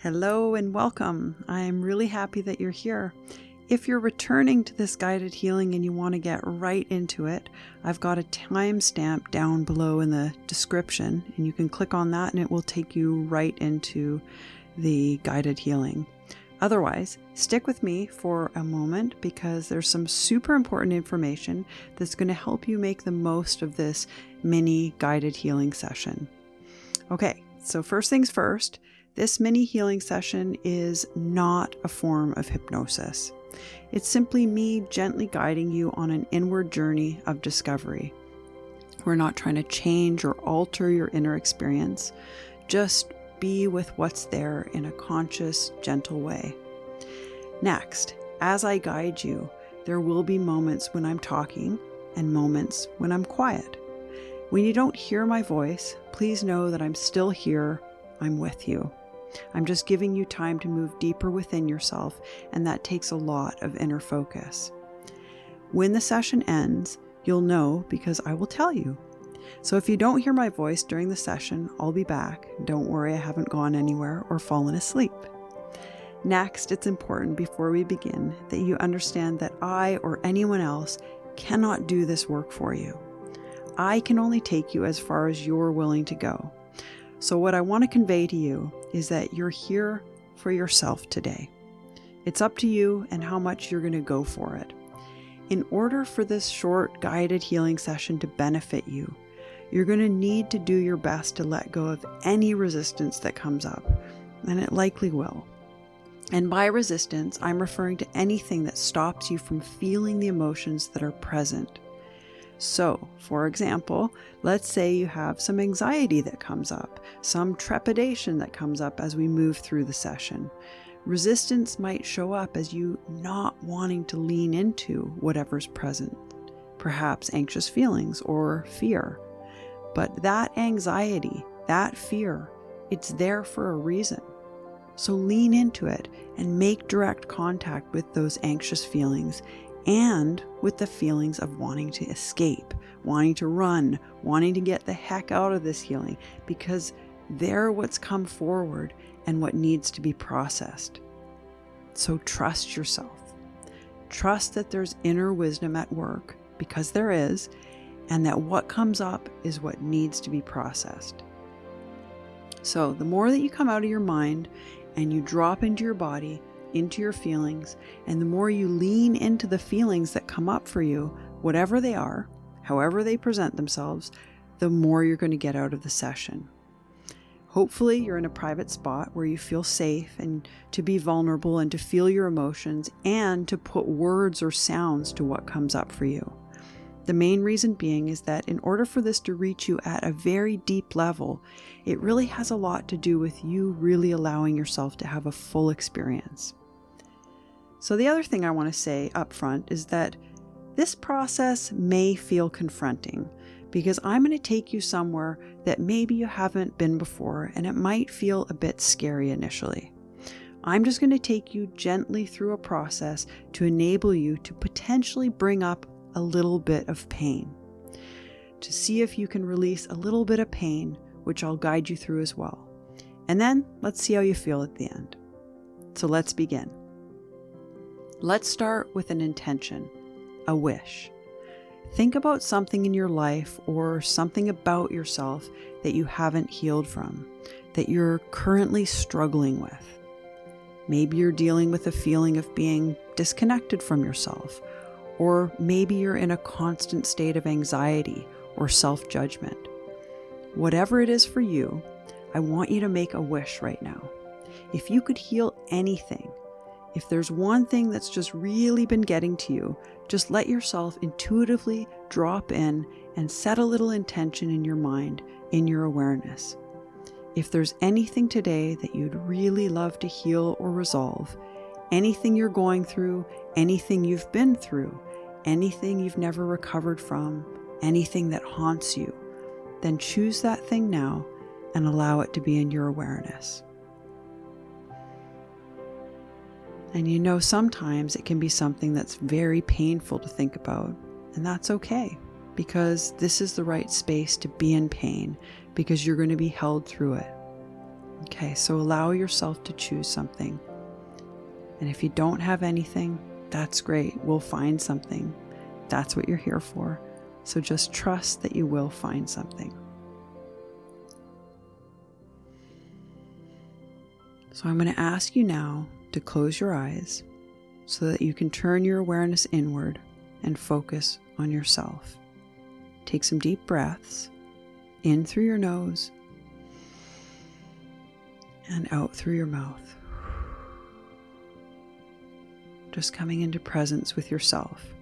Hello and welcome. I'm really happy that you're here. If you're returning to this guided healing and you want to get right into it, I've got a timestamp down below in the description, and you can click on that and it will take you right into the guided healing. Otherwise, stick with me for a moment because there's some super important information that's going to help you make the most of this mini guided healing session. Okay, so first things first, this mini healing session is not a form of hypnosis. It's simply me gently guiding you on an inward journey of discovery. We're not trying to change or alter your inner experience. Just be with what's there in a conscious, gentle way. Next, as I guide you, there will be moments when I'm talking and moments when I'm quiet. When you don't hear my voice, please know that I'm still here. I'm with you. I'm just giving you time to move deeper within yourself, and that takes a lot of inner focus. When the session ends, you'll know because I will tell you. So if you don't hear my voice during the session, I'll be back. Don't worry, I haven't gone anywhere or fallen asleep. Next, it's important before we begin that you understand that I or anyone else cannot do this work for you. I can only take you as far as you're willing to go. So what I want to convey to you is that you're here for yourself today. It's up to you and how much you're going to go for it. In order for this short guided healing session to benefit you, you're going to need to do your best to let go of any resistance that comes up, and it likely will. And by resistance, I'm referring to anything that stops you from feeling the emotions that are present. So, for example, let's say you have some anxiety that comes up, some trepidation that comes up as we move through the session. Resistance might show up as you not wanting to lean into whatever's present, perhaps anxious feelings or fear. But that anxiety, that fear, it's there for a reason. So lean into it and make direct contact with those anxious feelings and with the feelings of wanting to escape, wanting to run, wanting to get the heck out of this healing, because they're what's come forward and what needs to be processed. So trust yourself. Trust that there's inner wisdom at work, because there is, and that what comes up is what needs to be processed. So the more that you come out of your mind and you drop into your body, into your feelings, and the more you lean into the feelings that come up for you, whatever they are, however they present themselves, the more you're going to get out of the session. Hopefully you're in a private spot where you feel safe and to be vulnerable and to feel your emotions and to put words or sounds to what comes up for you. The main reason being is that in order for this to reach you at a very deep level, it really has a lot to do with you really allowing yourself to have a full experience. So the other thing I want to say up front is that this process may feel confronting because I'm going to take you somewhere that maybe you haven't been before, and it might feel a bit scary initially. I'm just going to take you gently through a process to enable you to potentially bring up a little bit of pain, to see if you can release a little bit of pain, which I'll guide you through as well. And then let's see how you feel at the end. So let's begin. Let's start with an intention, a wish. Think about something in your life or something about yourself that you haven't healed from, that you're currently struggling with. Maybe you're dealing with a feeling of being disconnected from yourself, or maybe you're in a constant state of anxiety or self-judgment. Whatever it is for you, I want you to make a wish right now. If you could heal anything, if there's one thing that's just really been getting to you, just let yourself intuitively drop in and set a little intention in your mind, in your awareness. If there's anything today that you'd really love to heal or resolve, anything you're going through, anything you've been through, anything you've never recovered from, anything that haunts you, then choose that thing now and allow it to be in your awareness. And you know, sometimes it can be something that's very painful to think about, and that's okay, because this is the right space to be in pain, because you're going to be held through it. Okay, so allow yourself to choose something. And if you don't have anything, that's great. We'll find something. That's what you're here for. So just trust that you will find something. So I'm going to ask you now to close your eyes so that you can turn your awareness inward and focus on yourself. Take some deep breaths in through your nose and out through your mouth. Just coming into presence with yourself.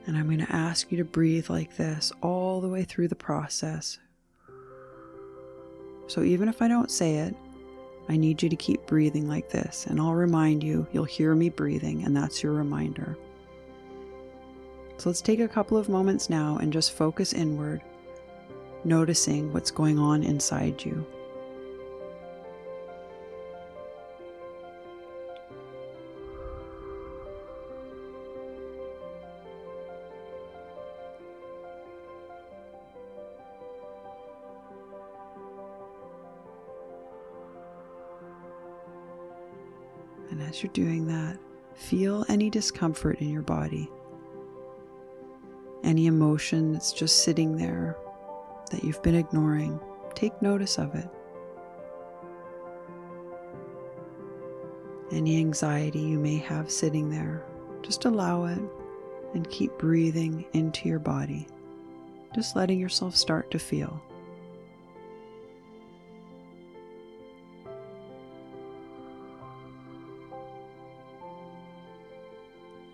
And I'm going to ask you to breathe like this all the way through the process. So even if I don't say it, I need you to keep breathing like this, and I'll remind you, you'll hear me breathing, and that's your reminder. So let's take a couple of moments now and just focus inward, noticing what's going on inside you. And as you're doing that, feel any discomfort in your body, any emotion that's just sitting there that you've been ignoring. Take notice of it. Any anxiety you may have sitting there, just allow it and keep breathing into your body, just letting yourself start to feel.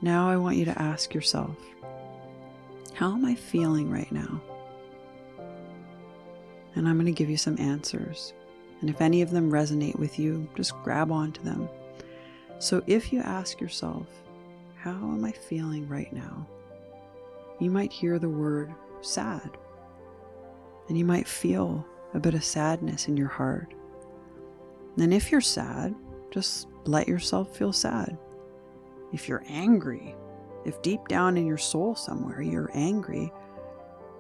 Now I want you to ask yourself, how am I feeling right now? And I'm going to give you some answers. And if any of them resonate with you, just grab onto them. So if you ask yourself, how am I feeling right now? You might hear the word sad. And you might feel a bit of sadness in your heart. And if you're sad, just let yourself feel sad. If you're angry, if deep down in your soul somewhere you're angry,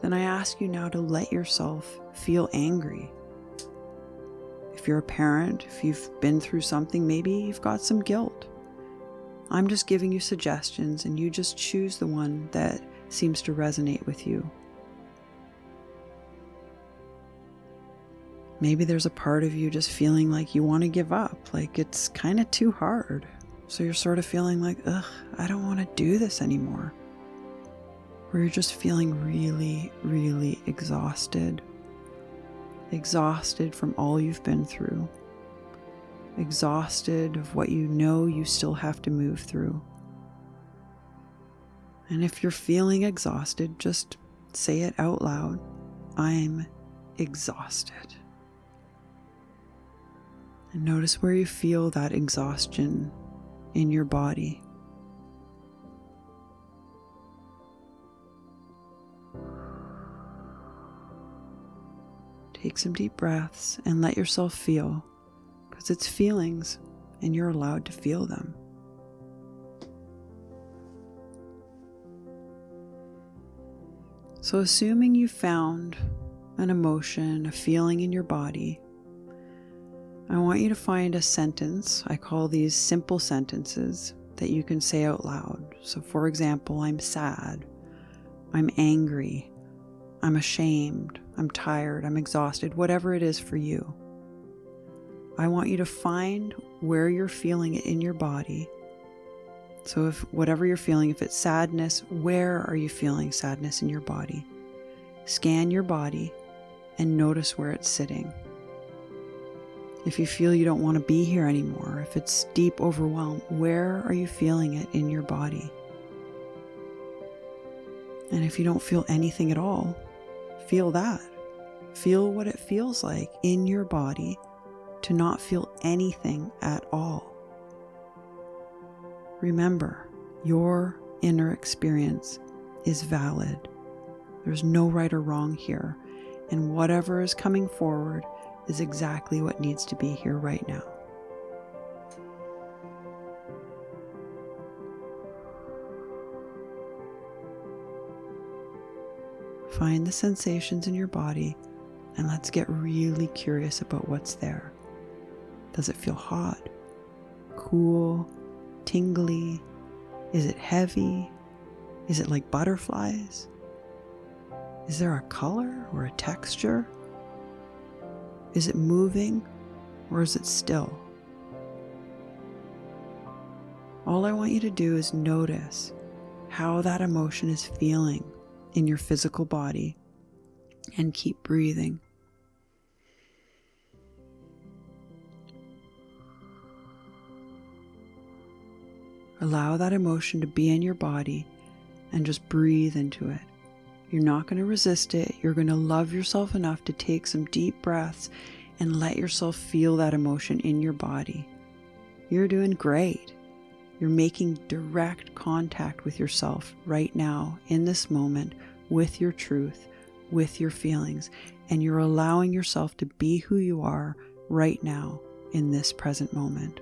then I ask you now to let yourself feel angry. If you're a parent, if you've been through something, maybe you've got some guilt. I'm just giving you suggestions, and you just choose the one that seems to resonate with you. Maybe there's a part of you just feeling like you want to give up, like it's kind of too hard. So you're sort of feeling like, I don't want to do this anymore. Or you're just feeling really, really exhausted. Exhausted from all you've been through. Exhausted of what you know you still have to move through. And if you're feeling exhausted, just say it out loud. I'm exhausted. And notice where you feel that exhaustion in your body. Take some deep breaths and let yourself feel, because it's feelings and you're allowed to feel them. So assuming you found an emotion, a feeling in your body, I want you to find a sentence. I call these simple sentences that you can say out loud. So for example, I'm sad, I'm angry, I'm ashamed, I'm tired, I'm exhausted, whatever it is for you. I want you to find where you're feeling it in your body. So if whatever you're feeling, if it's sadness, where are you feeling sadness in your body? Scan your body and notice where it's sitting. If you feel you don't want to be here anymore, if it's deep overwhelm, where are you feeling it in your body? And if you don't feel anything at all, feel that. Feel what it feels like in your body to not feel anything at all. Remember, your inner experience is valid. There's no right or wrong here, and whatever is coming forward is exactly what needs to be here right now. Find the sensations in your body And let's get really curious about what's there. Does it feel hot, cool, tingly? Is it heavy? Is it like butterflies? Is there a color or a texture? Is it moving or is it still? All I want you to do is notice how that emotion is feeling in your physical body and keep breathing. Allow that emotion to be in your body and just breathe into it. You're not going to resist it. You're going to love yourself enough to take some deep breaths and let yourself feel that emotion in your body. You're doing great. You're making direct contact with yourself right now, in this moment, with your truth, with your feelings, and you're allowing yourself to be who you are right now in this present moment.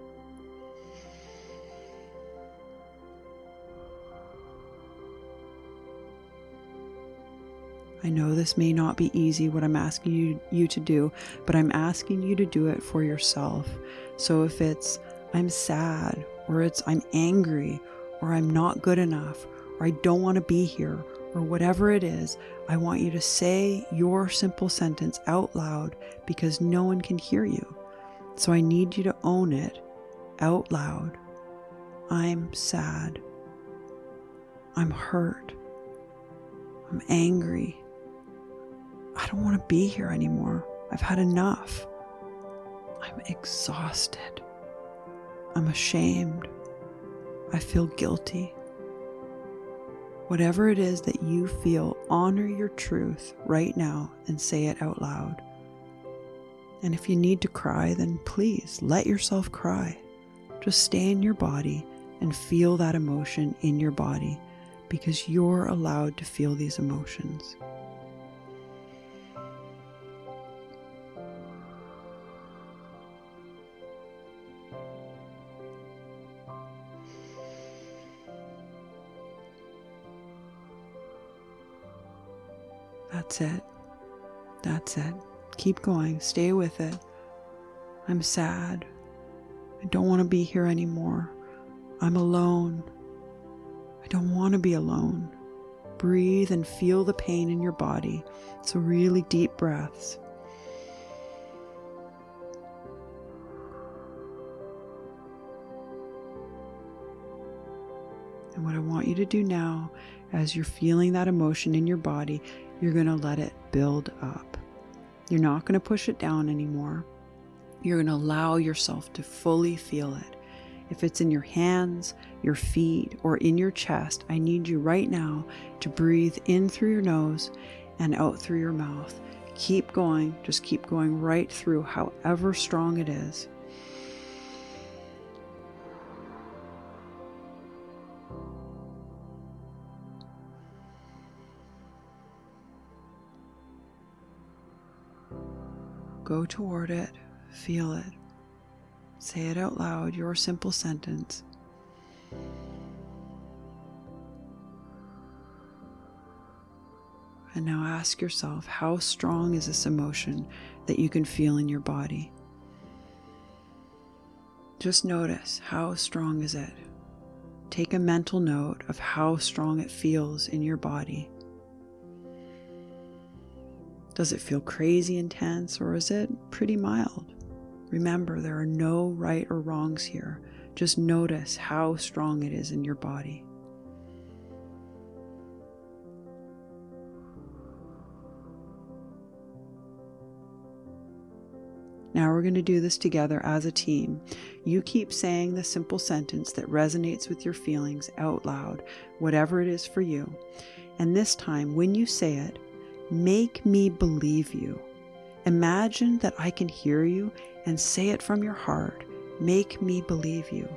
I know this may not be easy, what I'm asking you to do, but I'm asking you to do it for yourself. So if it's, I'm sad, or it's, I'm angry, or I'm not good enough, or I don't want to be here, or whatever it is, I want you to say your simple sentence out loud because no one can hear you. So I need you to own it out loud. I'm sad. I'm hurt. I'm angry. I don't want to be here anymore. I've had enough. I'm exhausted. I'm ashamed. I feel guilty. Whatever it is that you feel, honor your truth right now and say it out loud. And if you need to cry, then please let yourself cry. Just stay in your body and feel that emotion in your body because you're allowed to feel these emotions. That's it. That's it. Keep going. Stay with it. I'm sad. I don't want to be here anymore. I'm alone. I don't want to be alone. Breathe and feel the pain in your body. So really deep breaths. And what I want you to do now, as you're feeling that emotion in your body, you're going to let it build up. You're not going to push it down anymore. You're going to allow yourself to fully feel it. If it's in your hands, your feet, or in your chest, I need you right now to breathe in through your nose and out through your mouth. Keep going. Just keep going right through, however strong it is. Go toward it, feel it, say it out loud, your simple sentence. And now ask yourself, how strong is this emotion that you can feel in your body? Just notice, how strong is it? Take a mental note of how strong it feels in your body. Does it feel crazy intense or is it pretty mild? Remember, there are no right or wrongs here. Just notice how strong it is in your body. Now we're going to do this together as a team. You keep saying the simple sentence that resonates with your feelings out loud, whatever it is for you. And this time, when you say it, make me believe you. Imagine that I can hear you and say it from your heart. Make me believe you.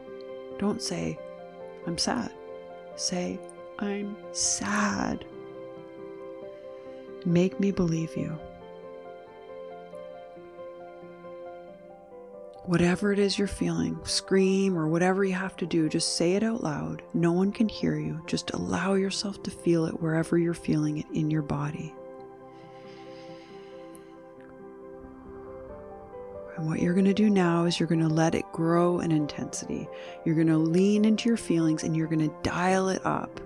Don't say, I'm sad. Say, I'm sad. Make me believe you. Whatever it is you're feeling, scream or whatever you have to do, just say it out loud. No one can hear you. Just allow yourself to feel it wherever you're feeling it in your body. And what you're going to do now is you're going to let it grow in intensity. You're going to lean into your feelings and you're going to dial it up,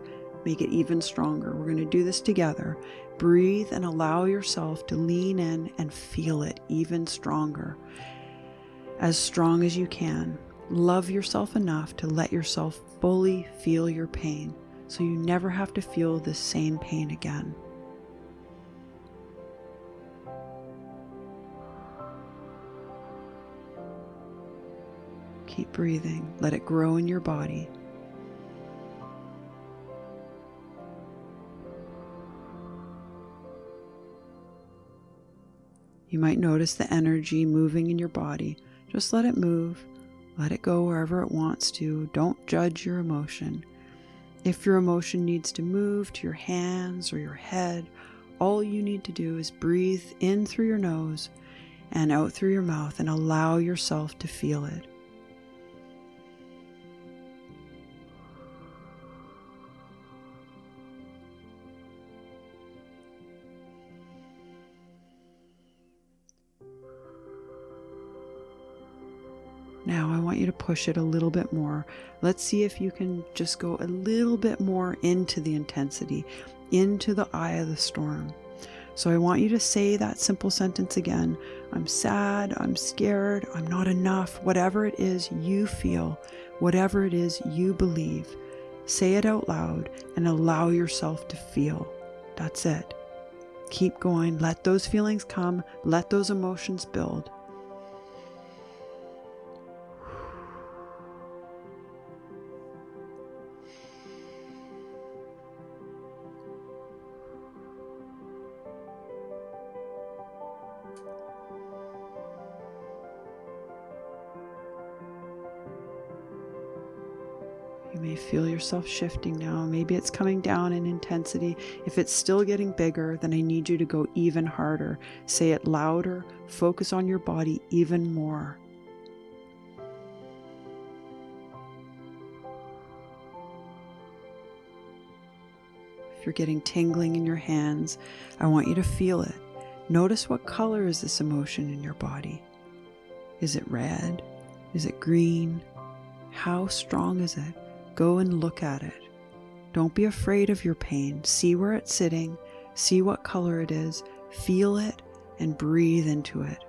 make it even stronger. We're going to do this together. Breathe and allow yourself to lean in and feel it even stronger, as strong as you can. Love yourself enough to let yourself fully feel your pain so you never have to feel this same pain again. Keep breathing. Let it grow in your body. You might notice the energy moving in your body. Just let it move. Let it go wherever it wants to. Don't judge your emotion. If your emotion needs to move to your hands or your head, all you need to do is breathe in through your nose and out through your mouth and allow yourself to feel it. Now I want you to push it a little bit more. Let's see if you can just go a little bit more into the intensity, into the eye of the storm. So I want you to say that simple sentence again. I'm sad, I'm scared, I'm not enough, whatever it is you feel, whatever it is you believe. Say it out loud and allow yourself to feel. That's it. Keep going. Let those feelings come. Let those emotions build. You may feel yourself shifting now. Maybe it's coming down in intensity. If it's still getting bigger, then I need you to go even harder. Say it louder. Focus on your body even more. If you're getting tingling in your hands, I want you to feel it. Notice what color is this emotion in your body. Is it red? Is it green? How strong is it? Go and look at it. Don't be afraid of your pain. See where it's sitting. See what color it is. Feel it and breathe into it.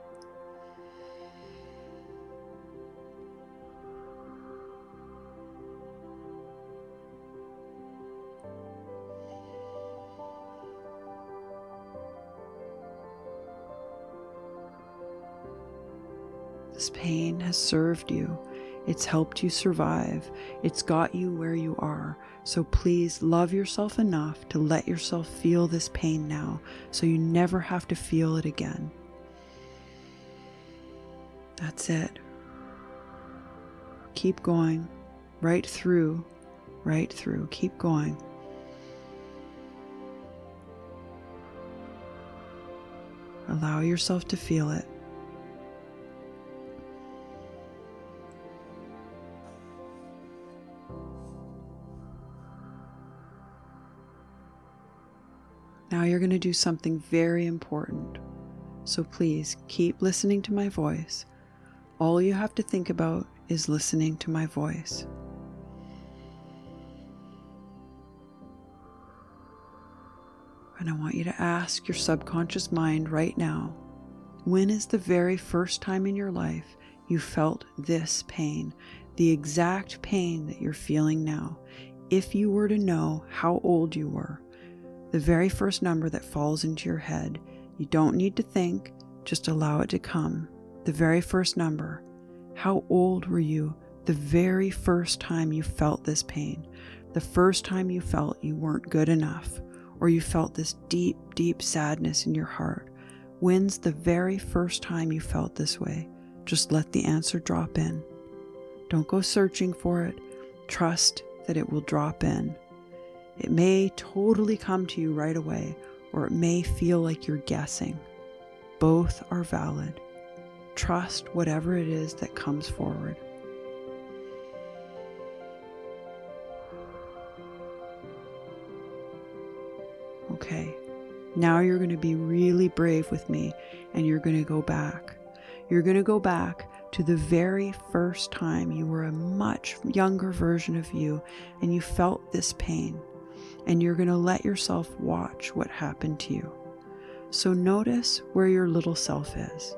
This pain has served you. It's helped you survive. It's got you where you are. So please love yourself enough to let yourself feel this pain now so you never have to feel it again. That's it. Keep going. Right through. Right through. Keep going. Allow yourself to feel it. Now you're going to do something very important. So please keep listening to my voice. All you have to think about is listening to my voice. And I want you to ask your subconscious mind right now, when is the very first time in your life you felt this pain, the exact pain that you're feeling now? If you were to know how old you were, the very first number that falls into your head, you don't need to think, just allow it to come. The very first number. How old were you the very first time you felt this pain? The first time you felt you weren't good enough, or you felt this deep, deep sadness in your heart. When's the very first time you felt this way? Just let the answer drop in. Don't go searching for it. Trust that it will drop in. It may totally come to you right away, or it may feel like you're guessing. Both are valid. Trust whatever it is that comes forward. Okay, now you're going to be really brave with me, and you're going to go back. You're going to go back to the very first time you were a much younger version of you and you felt this pain. And you're going to let yourself watch what happened to you. So notice where your little self is.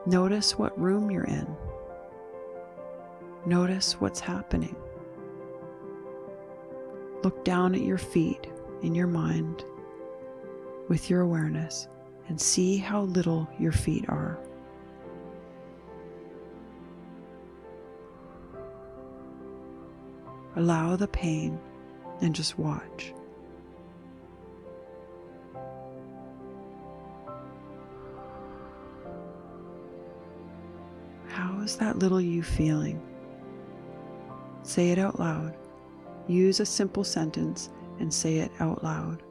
Notice what room you're in. Notice what's happening. Look down at your feet in your mind with your awareness and see how little your feet are. Allow the pain and just watch. How is that little you feeling? Say it out loud. Use a simple sentence and say it out loud.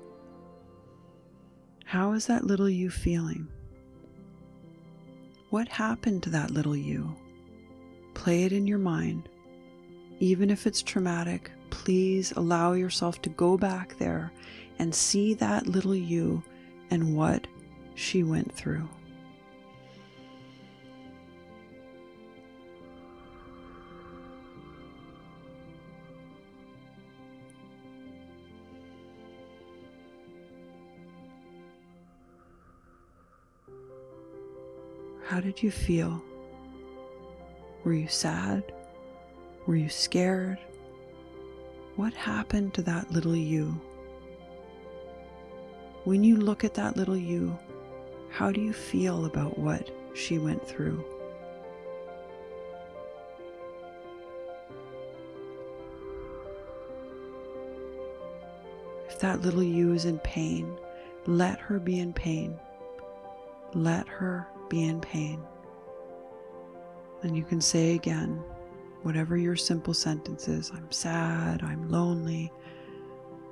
How is that little you feeling? What happened to that little you? Play it in your mind. Even if it's traumatic, please allow yourself to go back there and see that little you and what she went through. How did you feel? Were you sad? Were you scared? What happened to that little you? When you look at that little you, how do you feel about what she went through? If that little you is in pain, let her be in pain. Let her be in pain. And you can say again, whatever your simple sentence is, I'm sad, I'm lonely,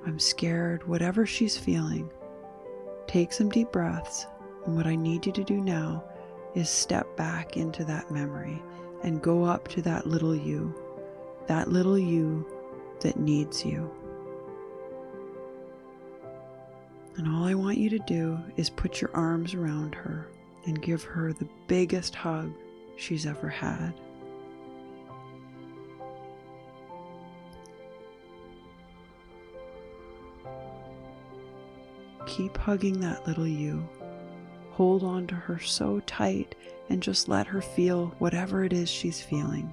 I'm scared, whatever she's feeling. Take some deep breaths, and what I need you to do now is step back into that memory and go up to that little you that needs you. And all I want you to do is put your arms around her and give her the biggest hug she's ever had. Keep hugging that little you. Hold on to her so tight and just let her feel whatever it is she's feeling.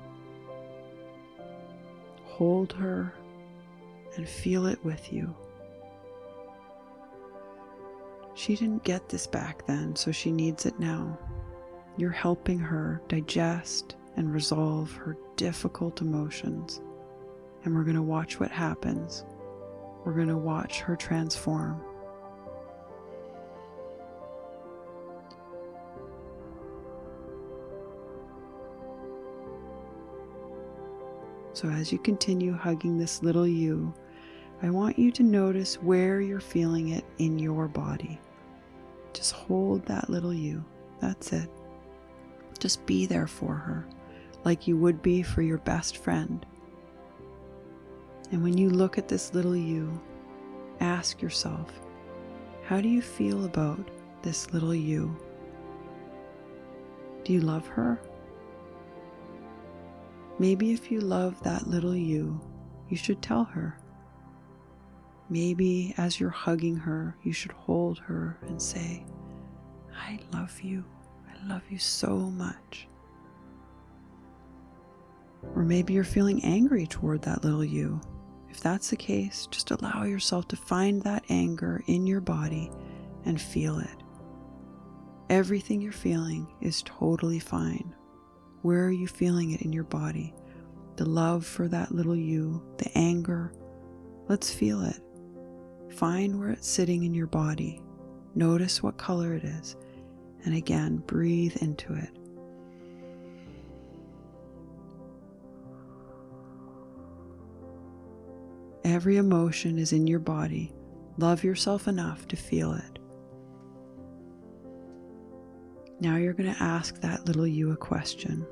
Hold her and feel it with you. She didn't get this back then, so she needs it now. You're helping her digest and resolve her difficult emotions. And we're going to watch what happens. We're going to watch her transform. So as you continue hugging this little you, I want you to notice where you're feeling it in your body. Just hold that little you. That's it. Just be there for her, like you would be for your best friend. And when you look at this little you, ask yourself, how do you feel about this little you? Do you love her? Maybe if you love that little you should tell her. Maybe as you're hugging her, you should hold her and say, I love you. I love you so much. Or maybe you're feeling angry toward that little you. If that's the case, just allow yourself to find that anger in your body and feel it. Everything you're feeling is totally fine. Where are you feeling it in your body? The love for that little you, the anger. Let's feel it. Find where it's sitting in your body. Notice what color it is. And again, breathe into it. Every emotion is in your body. Love yourself enough to feel it. Now you're going to ask that little you a question.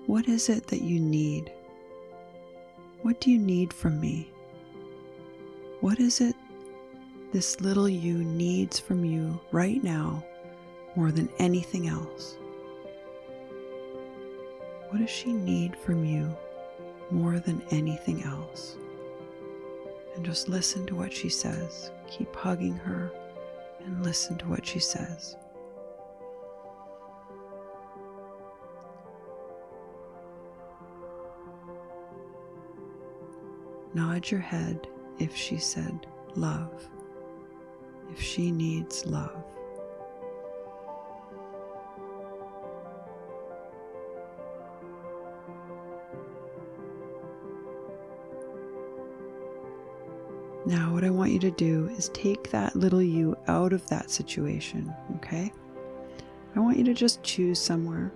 What is it that you need? What do you need from me? What is it this little you needs from you right now more than anything else? What does she need from you more than anything else? And just listen to what she says. Keep hugging her and listen to what she says. Nod your head if she said love, if she needs love. Now what I want you to do is take that little you out of that situation, okay? I want you to just choose somewhere.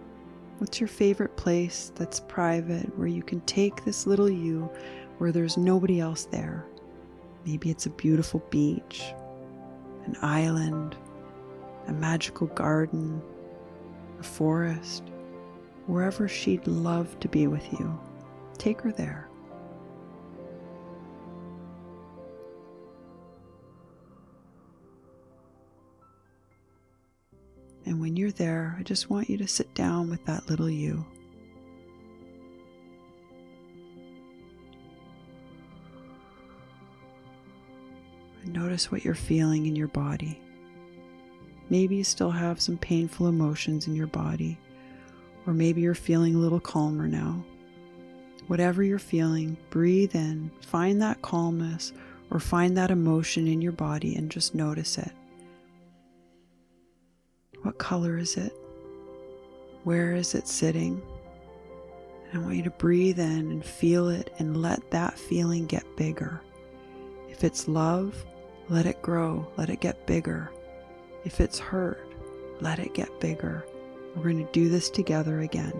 What's your favorite place that's private where you can take this little you where there's nobody else there? Maybe it's a beautiful beach, an island, a magical garden, a forest, wherever she'd love to be with you. Take her there. And when you're there, I just want you to sit down with that little you. And notice what you're feeling in your body. Maybe you still have some painful emotions in your body, or maybe you're feeling a little calmer now. Whatever you're feeling, breathe in, find that calmness, or find that emotion in your body and just notice it. What color is it? Where is it sitting? And I want you to breathe in and feel it and let that feeling get bigger. If it's love, let it grow, let it get bigger. If it's hurt, let it get bigger. We're going to do this together again.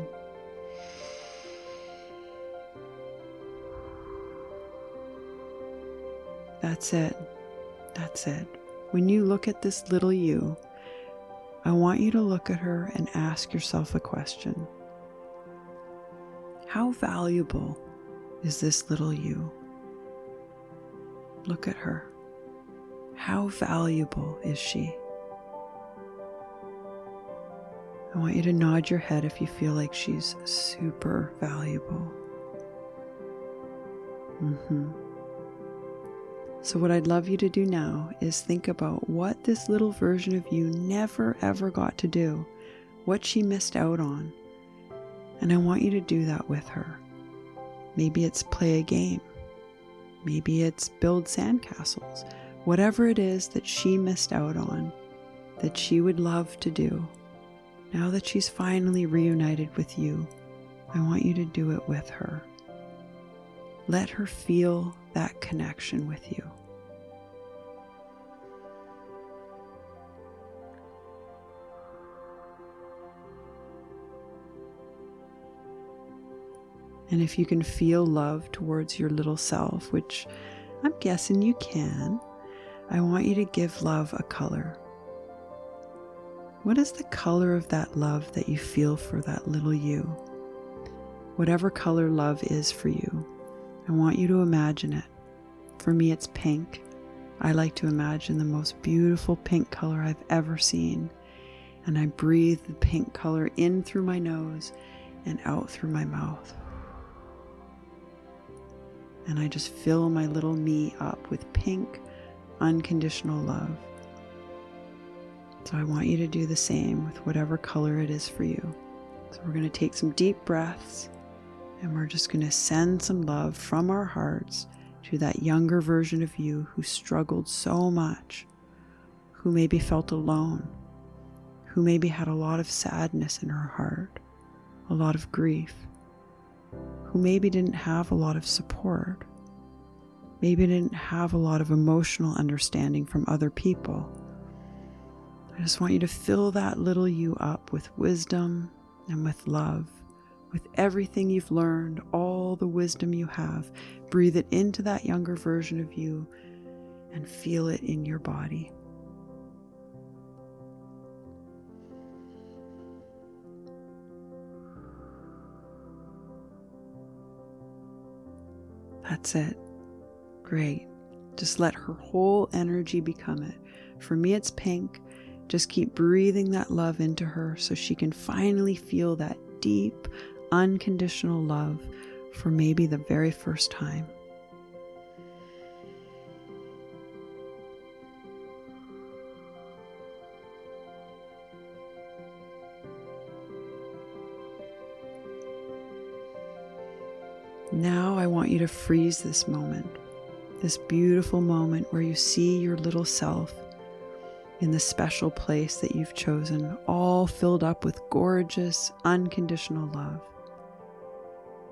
That's it. That's it. When you look at this little you, I want you to look at her and ask yourself a question. How valuable is this little you? Look at her. How valuable is she? I want you to nod your head if you feel like she's super valuable. So what I'd love you to do now is think about what this little version of you never ever got to do, what she missed out on. And I want you to do that with her. Maybe it's play a game. Maybe it's build sandcastles. Whatever it is that she missed out on, that she would love to do. Now that she's finally reunited with you, I want you to do it with her. Let her feel that connection with you. And if you can feel love towards your little self, which I'm guessing you can, I want you to give love a color. What is the color of that love that you feel for that little you? Whatever color love is for you, I want you to imagine it. For me, it's pink. I like to imagine the most beautiful pink color I've ever seen. And I breathe the pink color in through my nose and out through my mouth. And I just fill my little me up with pink, unconditional love. So I want you to do the same with whatever color it is for you. So we're going to take some deep breaths, and we're just going to send some love from our hearts to that younger version of you who struggled so much, who maybe felt alone, who maybe had a lot of sadness in her heart, a lot of grief, who maybe didn't have a lot of support, maybe didn't have a lot of emotional understanding from other people. I just want you to fill that little you up with wisdom and with love, with everything you've learned, all the wisdom you have. Breathe it into that younger version of you and feel it in your body. That's it. Great. Just let her whole energy become it. For me, it's pink. Just keep breathing that love into her so she can finally feel that deep, unconditional love for maybe the very first time. Now I want you to freeze this moment, this beautiful moment where you see your little self in the special place that you've chosen, all filled up with gorgeous, unconditional love.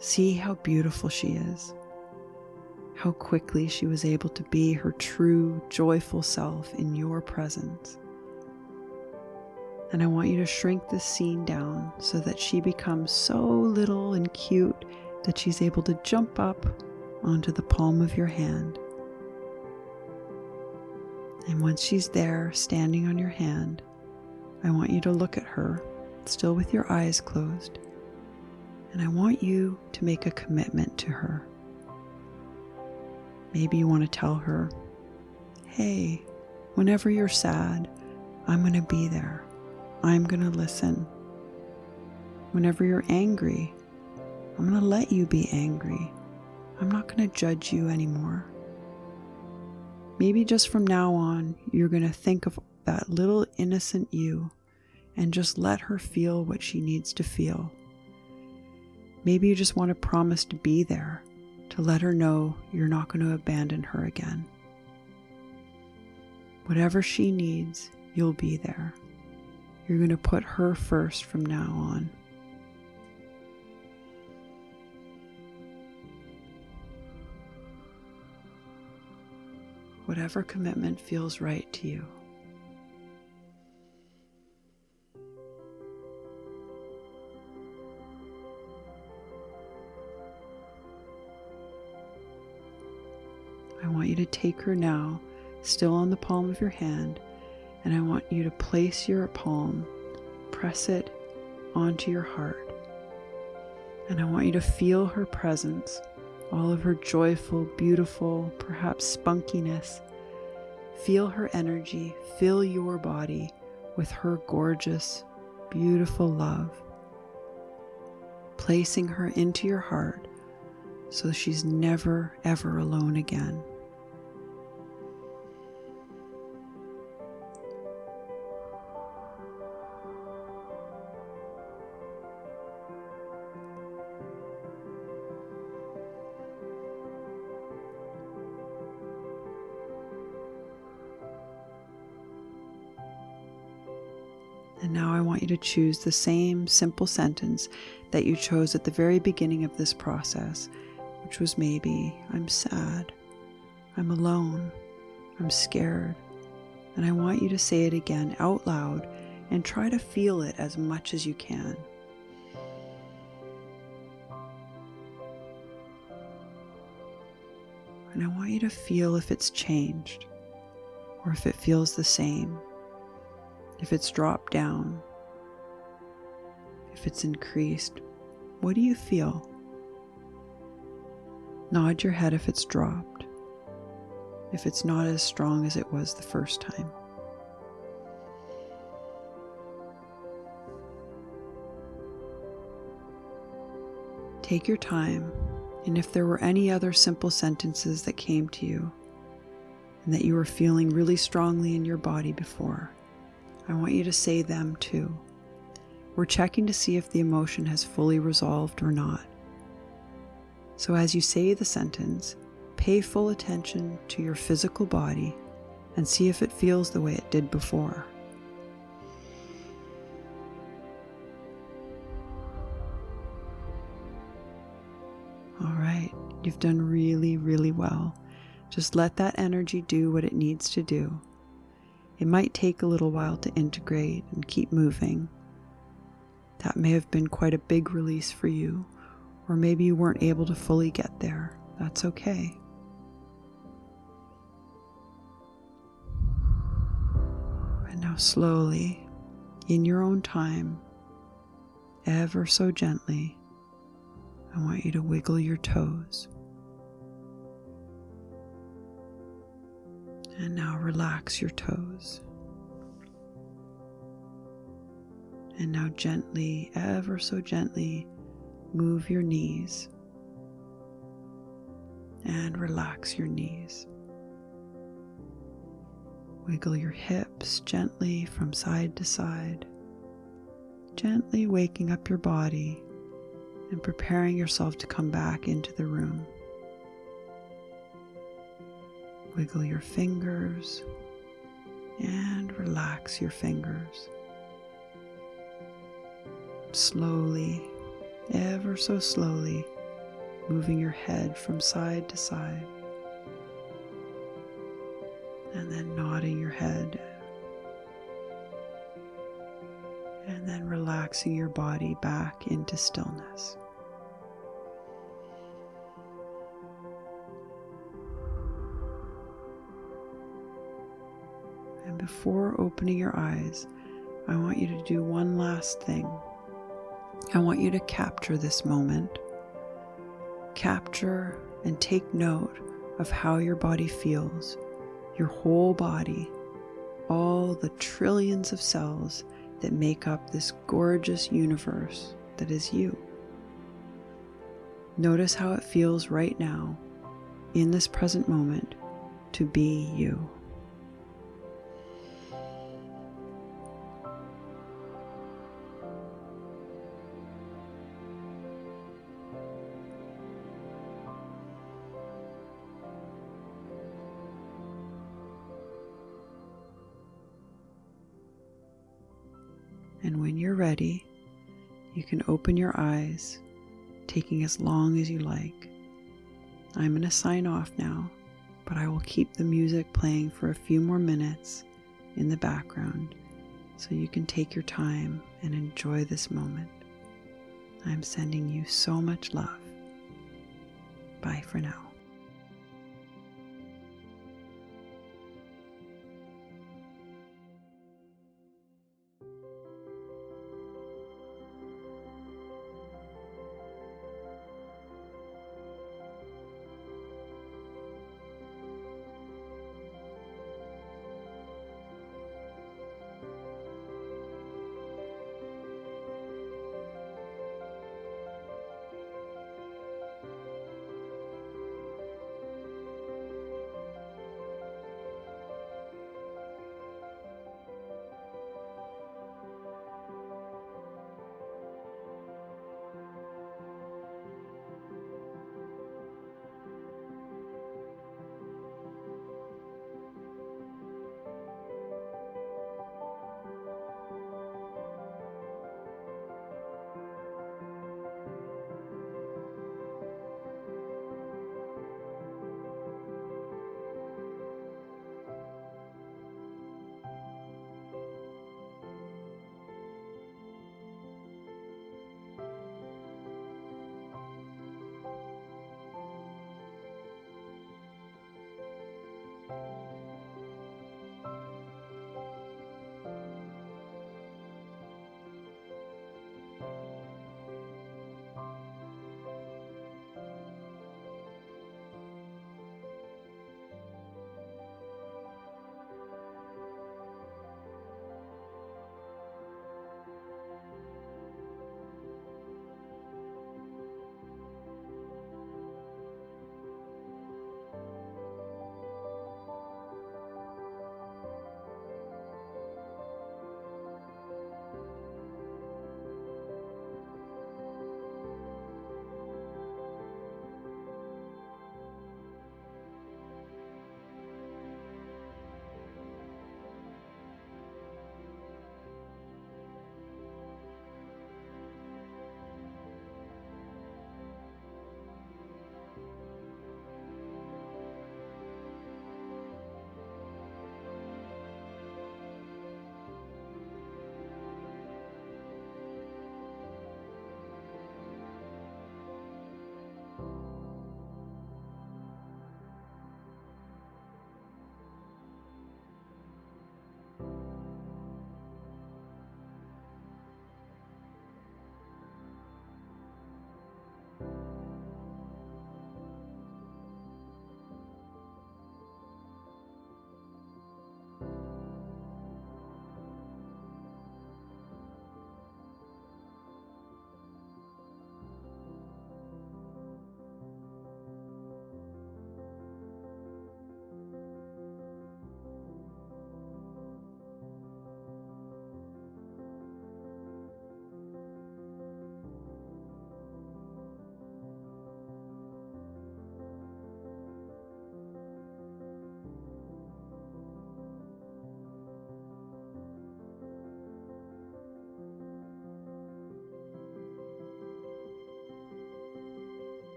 See how beautiful she is, how quickly she was able to be her true, joyful self in your presence. And I want you to shrink this scene down so that she becomes so little and cute that she's able to jump up onto the palm of your hand. And once she's there, standing on your hand, I want you to look at her, still with your eyes closed, and I want you to make a commitment to her. Maybe you want to tell her, hey, whenever you're sad, I'm going to be there. I'm going to listen. Whenever you're angry, I'm going to let you be angry. I'm not going to judge you anymore. Maybe just from now on, you're going to think of that little innocent you and just let her feel what she needs to feel. Maybe you just want to promise to be there, to let her know you're not going to abandon her again. Whatever she needs, you'll be there. You're going to put her first from now on. Whatever commitment feels right to you. I want you to take her now, still on the palm of your hand, and I want you to place your palm, press it onto your heart. And I want you to feel her presence, all of her joyful, beautiful, perhaps spunkiness. Feel her energy, fill your body with her gorgeous, beautiful love. Placing her into your heart so she's never, ever alone again. And now I want you to choose the same simple sentence that you chose at the very beginning of this process, which was maybe, I'm sad, I'm alone, I'm scared. And I want you to say it again out loud and try to feel it as much as you can. And I want you to feel if it's changed or if it feels the same. If it's dropped down, if it's increased, what do you feel? Nod your head if it's dropped, if it's not as strong as it was the first time. Take your time, and if there were any other simple sentences that came to you and that you were feeling really strongly in your body before, I want you to say them too. We're checking to see if the emotion has fully resolved or not. So as you say the sentence, pay full attention to your physical body and see if it feels the way it did before. All right, you've done really, really well. Just let that energy do what it needs to do. It might take a little while to integrate and keep moving. That may have been quite a big release for you, or maybe you weren't able to fully get there. That's okay. And now slowly, in your own time, ever so gently, I want you to wiggle your toes. And now relax your toes. And now gently, ever so gently, move your knees and relax your knees. Wiggle your hips gently from side to side, gently waking up your body and preparing yourself to come back into the room. Wiggle your fingers and relax your fingers. Slowly, ever so slowly, moving your head from side to side, and then nodding your head, and then relaxing your body back into stillness. And before opening your eyes, I want you to do one last thing. I want you to capture this moment. Capture and take note of how your body feels, your whole body, all the trillions of cells that make up this gorgeous universe that is you. Notice how it feels right now, in this present moment, to be you. And when you're ready, you can open your eyes, taking as long as you like. I'm going to sign off now, but I will keep the music playing for a few more minutes in the background so you can take your time and enjoy this moment. I'm sending you so much love. Bye for now.